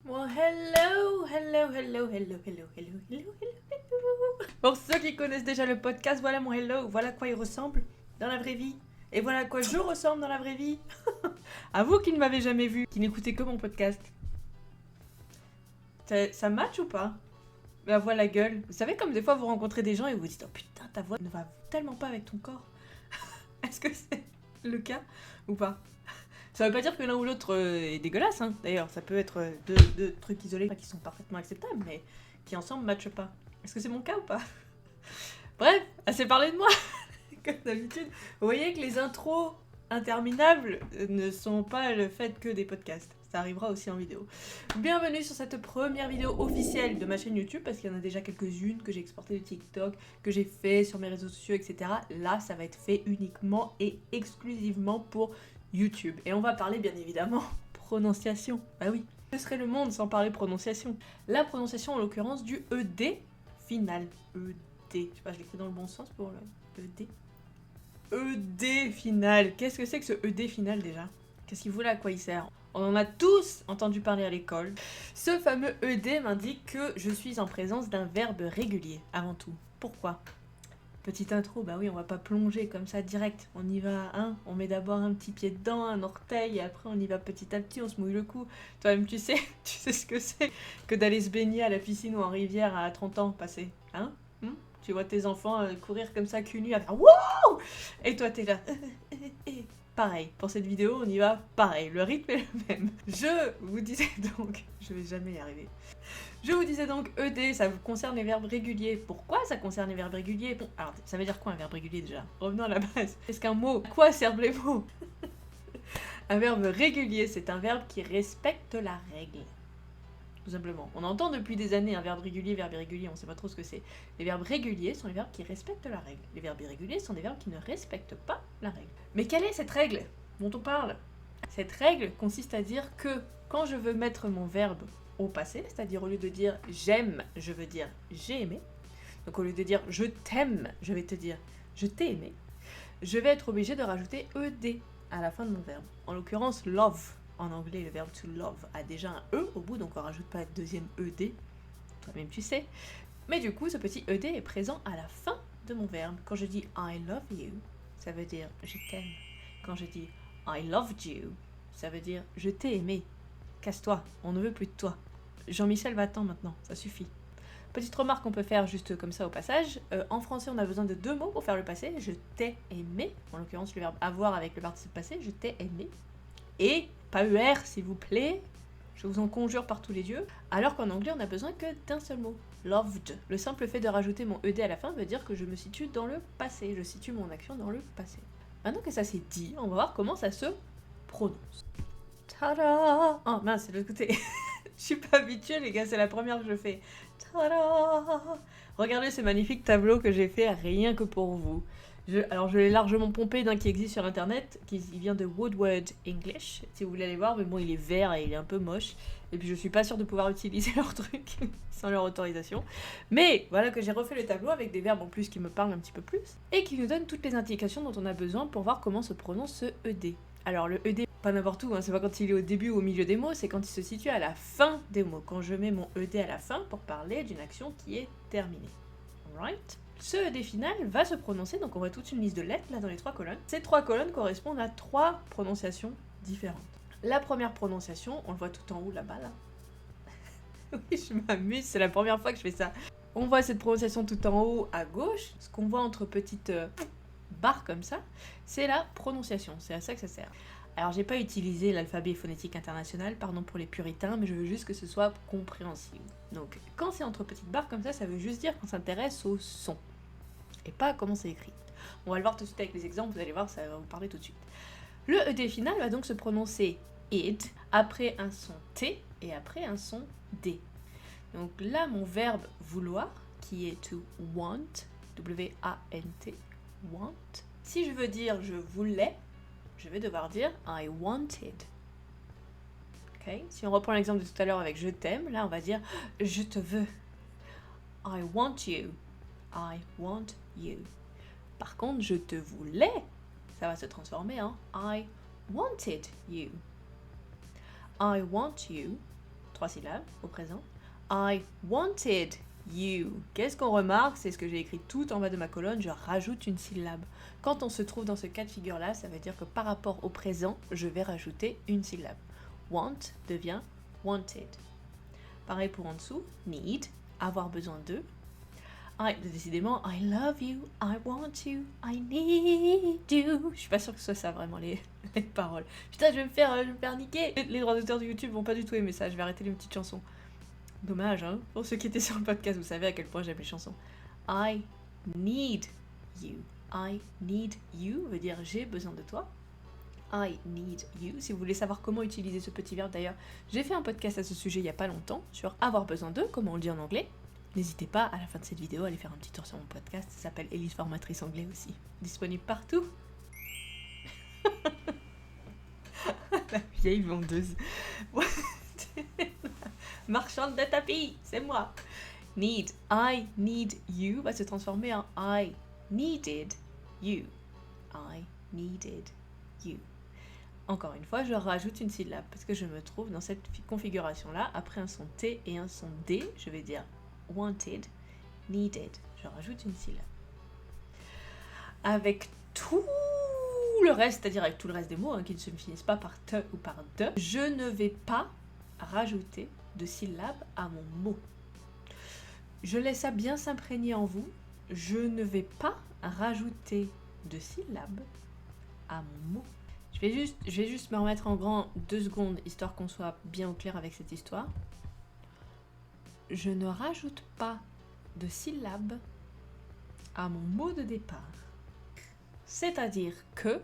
Well, hello. Pour ceux qui connaissent déjà le podcast, voilà mon hello, voilà à quoi il ressemble dans la vraie vie. Et voilà à quoi je ressemble dans la vraie vie. À vous qui ne m'avez jamais vu, qui n'écoutez que mon podcast. Ça match ou pas? La voix, la gueule. Vous savez comme des fois vous rencontrez des gens et vous vous dites oh putain ta voix ne va tellement pas avec ton corps. Est-ce que c'est le cas ou pas? Ça veut pas dire que l'un ou l'autre est dégueulasse, hein. D'ailleurs, ça peut être deux trucs isolés qui sont parfaitement acceptables, mais qui ensemble matchent pas. Est-ce que c'est mon cas ou pas? Bref, assez parlé de moi. Comme d'habitude, vous voyez que les intros interminables ne sont pas le fait que des podcasts. Ça arrivera aussi en vidéo. Bienvenue sur cette première vidéo officielle de ma chaîne YouTube, parce qu'il y en a déjà quelques-unes que j'ai exportées de TikTok, que j'ai fait sur mes réseaux sociaux, etc. Là, ça va être fait uniquement et exclusivement pour YouTube. Et on va parler bien évidemment prononciation. Bah oui, ce serait le monde sans parler prononciation. La prononciation en l'occurrence du ED final. ED. Je sais pas, je l'écris dans le bon sens pour le ED. ED final. Qu'est-ce que c'est que ce ED final déjà? Qu'est-ce qu'il voulait, à quoi il sert? On en a tous entendu parler à l'école. Ce fameux ED m'indique que je suis en présence d'un verbe régulier avant tout. Pourquoi? Petite intro, bah oui, on va pas plonger comme ça direct. On y va, hein, on met d'abord un petit pied dedans, un orteil, et après on y va petit à petit, on se mouille le cou. Toi-même, tu sais ce que c'est que d'aller se baigner à la piscine ou en rivière à 30 ans passé, hein? Tu vois tes enfants courir comme ça, cul nu, à faire wouh! Et toi, t'es là. Pareil, pour cette vidéo, on y va pareil. Le rythme est le même. Je vous disais donc, je vais jamais y arriver. Je vous disais donc, ED, ça concerne les verbes réguliers. Pourquoi ça concerne les verbes réguliers? Bon, alors, ça veut dire quoi un verbe régulier déjà? Revenons à la base. Est-ce qu'un mot, à quoi servent les mots? Un verbe régulier, c'est un verbe qui respecte la règle. Tout simplement. On entend depuis des années un verbe régulier, verbe irrégulier, on sait pas trop ce que c'est. Les verbes réguliers sont les verbes qui respectent la règle. Les verbes irréguliers sont des verbes qui ne respectent pas la règle. Mais quelle est cette règle dont on parle? Cette règle consiste à dire que quand je veux mettre mon verbe au passé, c'est-à-dire au lieu de dire j'aime, je veux dire j'ai aimé. Donc au lieu de dire je t'aime, je vais te dire je t'ai aimé. Je vais être obligée de rajouter ED à la fin de mon verbe. En l'occurrence love. En anglais, le verbe to love a déjà un E au bout, donc on rajoute pas le deuxième ED. Toi-même tu sais. Mais du coup, ce petit ED est présent à la fin de mon verbe. Quand je dis I love you, ça veut dire je t'aime. Quand je dis I loved you, ça veut dire je t'ai aimé. Casse-toi, on ne veut plus de toi. Jean-Michel, va-t'en maintenant, ça suffit. Petite remarque qu'on peut faire juste comme ça au passage. En français, on a besoin de deux mots pour faire le passé. Je t'ai aimé. En l'occurrence, le verbe avoir avec le participe passé. Je t'ai aimé. Et pas ER, s'il vous plaît. Je vous en conjure par tous les dieux. Alors qu'en anglais, on n'a besoin que d'un seul mot. Loved. Le simple fait de rajouter mon ED à la fin veut dire que je me situe dans le passé. Je situe mon action dans le passé. Maintenant que ça c'est dit, on va voir comment ça se prononce. Tada! Oh mince, c'est de l'autre côté. Je suis pas habituée, les gars, c'est la première que je fais. Tada! Regardez ce magnifique tableau que j'ai fait rien que pour vous. Alors je l'ai largement pompé d'un qui existe sur internet, il vient de Woodward English, si vous voulez aller voir, mais bon il est vert et il est un peu moche, et puis je suis pas sûre de pouvoir utiliser leur truc sans leur autorisation. Mais voilà que j'ai refait le tableau avec des verbes en plus qui me parlent un petit peu plus, et qui nous donnent toutes les indications dont on a besoin pour voir comment se prononce ce ED. Alors le ED, pas n'importe où, hein, c'est pas quand il est au début ou au milieu des mots, c'est quand il se situe à la fin des mots, quand je mets mon ED à la fin pour parler d'une action qui est terminée. Alright? Ce ED final va se prononcer, donc on voit toute une liste de lettres là dans les 3 colonnes. Ces 3 colonnes correspondent à 3 prononciations différentes. La première prononciation, on le voit tout en haut là-bas là. Oui, je m'amuse, c'est la première fois que je fais ça. On voit cette prononciation tout en haut à gauche. Ce qu'on voit entre petites barres comme ça, c'est la prononciation, c'est à ça que ça sert. Alors j'ai pas utilisé l'alphabet phonétique international, pardon pour les puritains, mais je veux juste que ce soit compréhensible. Donc quand c'est entre petites barres comme ça veut juste dire qu'on s'intéresse au son, et pas à comment c'est écrit. On va le voir tout de suite avec les exemples, vous allez voir, ça va vous parler tout de suite. Le ED final va donc se prononcer id, après un son T, et après un son D. Donc là, mon verbe vouloir, qui est to want, W-A-N-T, want. Si je veux dire je voulais, je vais devoir dire I wanted. Okay? Si on reprend l'exemple de tout à l'heure avec je t'aime, là on va dire je te veux. I want you. I want you. Par contre, je te voulais, ça va se transformer en I wanted you. I want you 3 syllabes au présent. I wanted you. Qu'est-ce qu'on remarque? C'est ce que j'ai écrit tout en bas de ma colonne, je rajoute une syllabe. Quand on se trouve dans ce cas de figure-là, ça veut dire que par rapport au présent, je vais rajouter une syllabe. Want devient wanted. Pareil pour en dessous, need, avoir besoin de. Décidément, I love you, I want you, I need you. Je suis pas sûre que ce soit ça vraiment les paroles. Putain, je vais me faire niquer. Les droits d'auteur de YouTube vont pas du tout aimer ça, je vais arrêter les petites chansons. Dommage, hein. Pour ceux qui étaient sur le podcast, vous savez à quel point j'aime les chansons. I need you. I need you veut dire j'ai besoin de toi. I need you. Si vous voulez savoir comment utiliser ce petit verbe, d'ailleurs, j'ai fait un podcast à ce sujet il y a pas longtemps sur avoir besoin de, comment on le dit en anglais. N'hésitez pas, à la fin de cette vidéo, à aller faire un petit tour sur mon podcast. Ça s'appelle Élise Formatrice Anglais aussi. Disponible partout. La vieille vendeuse. Marchande de tapis, c'est moi. Need, I need you va se transformer en I needed you. I needed you. Encore une fois, je rajoute une syllabe parce que je me trouve dans cette configuration-là. Après un son T et un son D, je vais dire wanted, needed. Je rajoute une syllabe. Avec tout le reste, c'est-à-dire avec tout le reste des mots qui ne se finissent pas par te ou par de, je ne vais pas rajouter de syllabes à mon mot. Je laisse ça bien s'imprégner en vous. Je ne vais pas rajouter de syllabes à mon mot. Je vais juste me remettre en grand 2 secondes, histoire qu'on soit bien au clair avec cette histoire. Je ne rajoute pas de syllabes à mon mot de départ. C'est-à-dire que,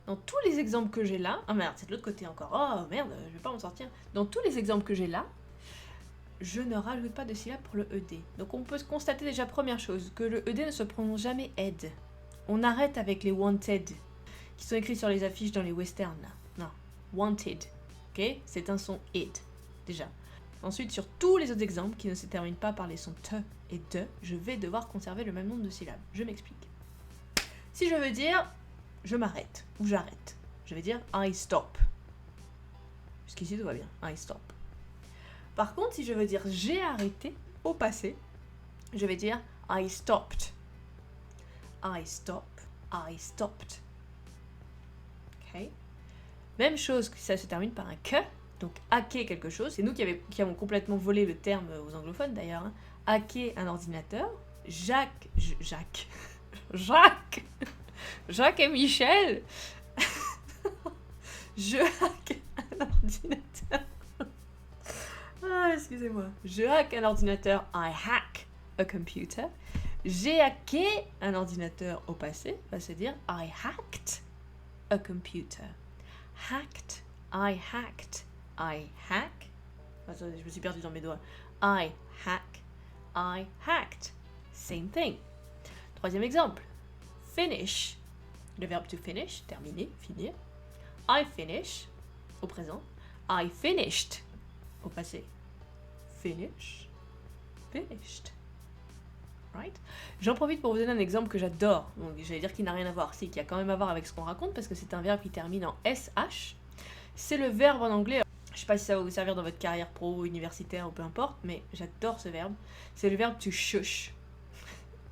dans tous les exemples que j'ai là... Ah merde, c'est de l'autre côté encore. Oh merde, je vais pas m'en sortir. Dans tous les exemples que j'ai là, je ne rajoute pas de syllabes pour le ED. Donc on peut constater déjà, première chose, que le ED ne se prononce jamais ed. On arrête avec les wanted, qui sont écrits sur les affiches dans les westerns. Non, wanted, ok? C'est un son id, déjà. Ensuite, sur tous les autres exemples qui ne se terminent pas par les sons te et de, je vais devoir conserver le même nombre de syllabes. Je m'explique. Si je veux dire je m'arrête ou j'arrête, je vais dire I stop. Jusqu'ici tout va bien, I stop. Par contre, si je veux dire j'ai arrêté au passé, je vais dire I stopped. I stop, I stopped. Ok. Même chose que ça se termine par un que. Donc, hacker quelque chose, c'est nous qui avons complètement volé le terme aux anglophones d'ailleurs. Hein. Hacker un ordinateur. Jacques et Michel. Je hack un ordinateur. Ah, excusez-moi. Je hack un ordinateur. I hack a computer. J'ai hacké un ordinateur au passé. Va se dire I hacked a computer. Hacked. I hacked. I hack. Attendez, je me suis perdue dans mes doigts. I hack. I hacked. Same thing. Troisième exemple. Finish. Le verbe to finish, terminer, finir. I finish, au présent. I finished, au passé. Finish. Finished. Right? J'en profite pour vous donner un exemple que j'adore. Donc, j'allais dire qu'il n'a rien à voir. Si, qu'il y a quand même à voir avec ce qu'on raconte, parce que c'est un verbe qui termine en SH. C'est le verbe en anglais. Je sais pas si ça va vous servir dans votre carrière pro, universitaire ou peu importe, mais j'adore ce verbe. C'est le verbe to shush.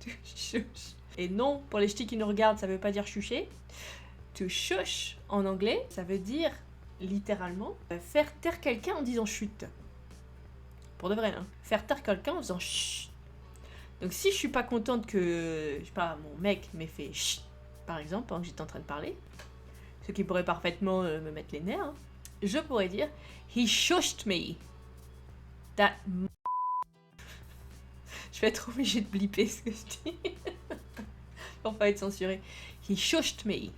To shush. Et non, pour les ch'tis qui nous regardent, ça veut pas dire chucher. To shush, en anglais, ça veut dire, littéralement, faire taire quelqu'un en disant chut. Pour de vrai, hein. Faire taire quelqu'un en faisant chut. Donc si je suis pas contente que, je sais pas, mon mec m'ait fait chut, par exemple, pendant que j'étais en train de parler, ce qui pourrait parfaitement me mettre les nerfs, hein, je pourrais dire he shushed me. That. Je vais être obligée de blipper ce que je dis pour pas être censurée. He shushed me.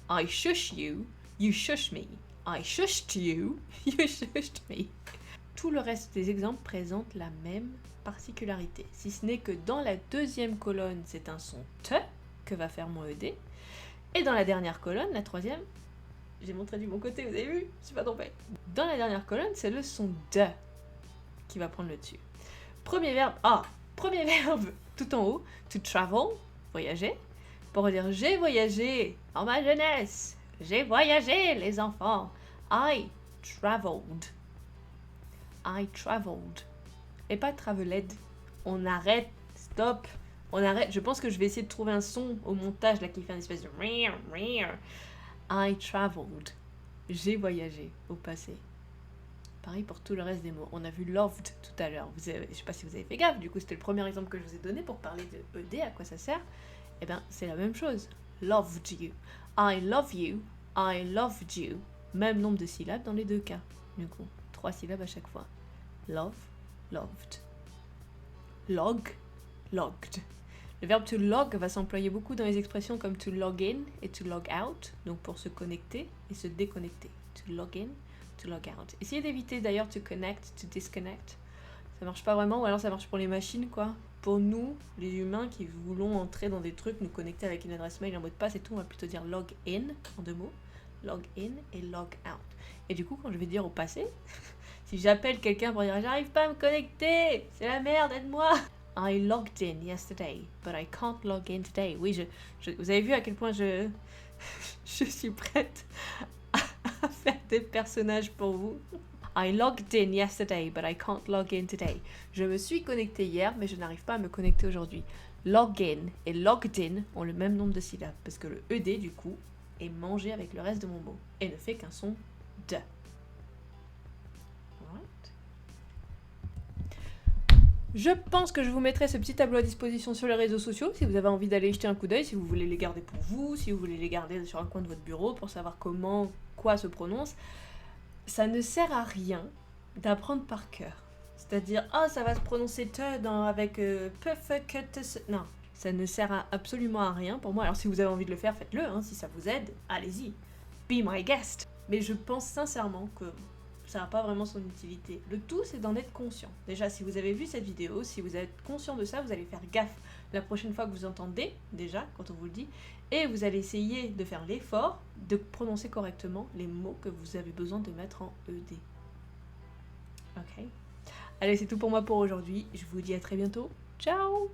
I shush you. You shush me. I shushed you. You shushed me. Tout le reste des exemples présentent la même particularité, si ce n'est que dans la deuxième colonne, c'est un son te que va faire mon ED, et dans la dernière colonne, la troisième, j'ai montré du bon côté, vous avez vu? Je suis pas trompée. Dans la dernière colonne, c'est le son de qui va prendre le dessus. Premier verbe tout en haut, to travel, voyager, pour dire j'ai voyagé dans ma jeunesse, j'ai voyagé les enfants, I traveled. I traveled. Et pas traveled. On arrête, stop. On arrête. Je pense que je vais essayer de trouver un son au montage là qui fait une espèce de... I traveled. J'ai voyagé au passé. Pareil pour tout le reste des mots. On a vu loved tout à l'heure. Je sais pas si vous avez fait gaffe. Du coup, c'était le premier exemple que je vous ai donné pour parler de ED, à quoi ça sert. Eh bien, c'est la même chose. Loved you. I love you. I loved you. Même nombre de syllabes dans les deux cas. Du coup, 3 syllabes à chaque fois. Love, loved. Log, logged. Le verbe to log va s'employer beaucoup dans les expressions comme to log in et to log out, donc pour se connecter et se déconnecter. To log in, to log out. Essayez d'éviter d'ailleurs to connect, to disconnect. Ça marche pas vraiment, ou alors ça marche pour les machines, quoi. Pour nous, les humains qui voulons entrer dans des trucs, nous connecter avec une adresse mail, un mot de passe et tout, on va plutôt dire log in, en 2 mots. Log in et log out. Et du coup, quand je vais dire au passé, si j'appelle quelqu'un pour dire j'arrive pas à me connecter, c'est la merde, aide-moi. I logged in yesterday, but I can't log in today. Oui, vous avez vu à quel point je suis prête à faire des personnages pour vous. I logged in yesterday, but I can't log in today. Je me suis connectée hier, mais je n'arrive pas à me connecter aujourd'hui. Log in et logged in ont le même nombre de syllabes, parce que le ED, du coup, est mangé avec le reste de mon mot, et ne fait qu'un son de. Je pense que je vous mettrai ce petit tableau à disposition sur les réseaux sociaux si vous avez envie d'aller y jeter un coup d'œil, si vous voulez les garder pour vous, si vous voulez les garder sur un coin de votre bureau pour savoir comment, quoi se prononce. Ça ne sert à rien d'apprendre par cœur. C'est-à-dire, ça va se prononcer te avec perfect. Non, ça ne sert absolument à rien pour moi. Alors si vous avez envie de le faire, faites-le, hein, si ça vous aide, allez-y. Be my guest. Mais je pense sincèrement que ça n'a pas vraiment son utilité. Le tout, c'est d'en être conscient. Déjà, si vous avez vu cette vidéo, si vous êtes conscient de ça, vous allez faire gaffe la prochaine fois que vous entendez, déjà, quand on vous le dit, et vous allez essayer de faire l'effort de prononcer correctement les mots que vous avez besoin de mettre en ED. Ok ? Allez, c'est tout pour moi pour aujourd'hui. Je vous dis à très bientôt. Ciao !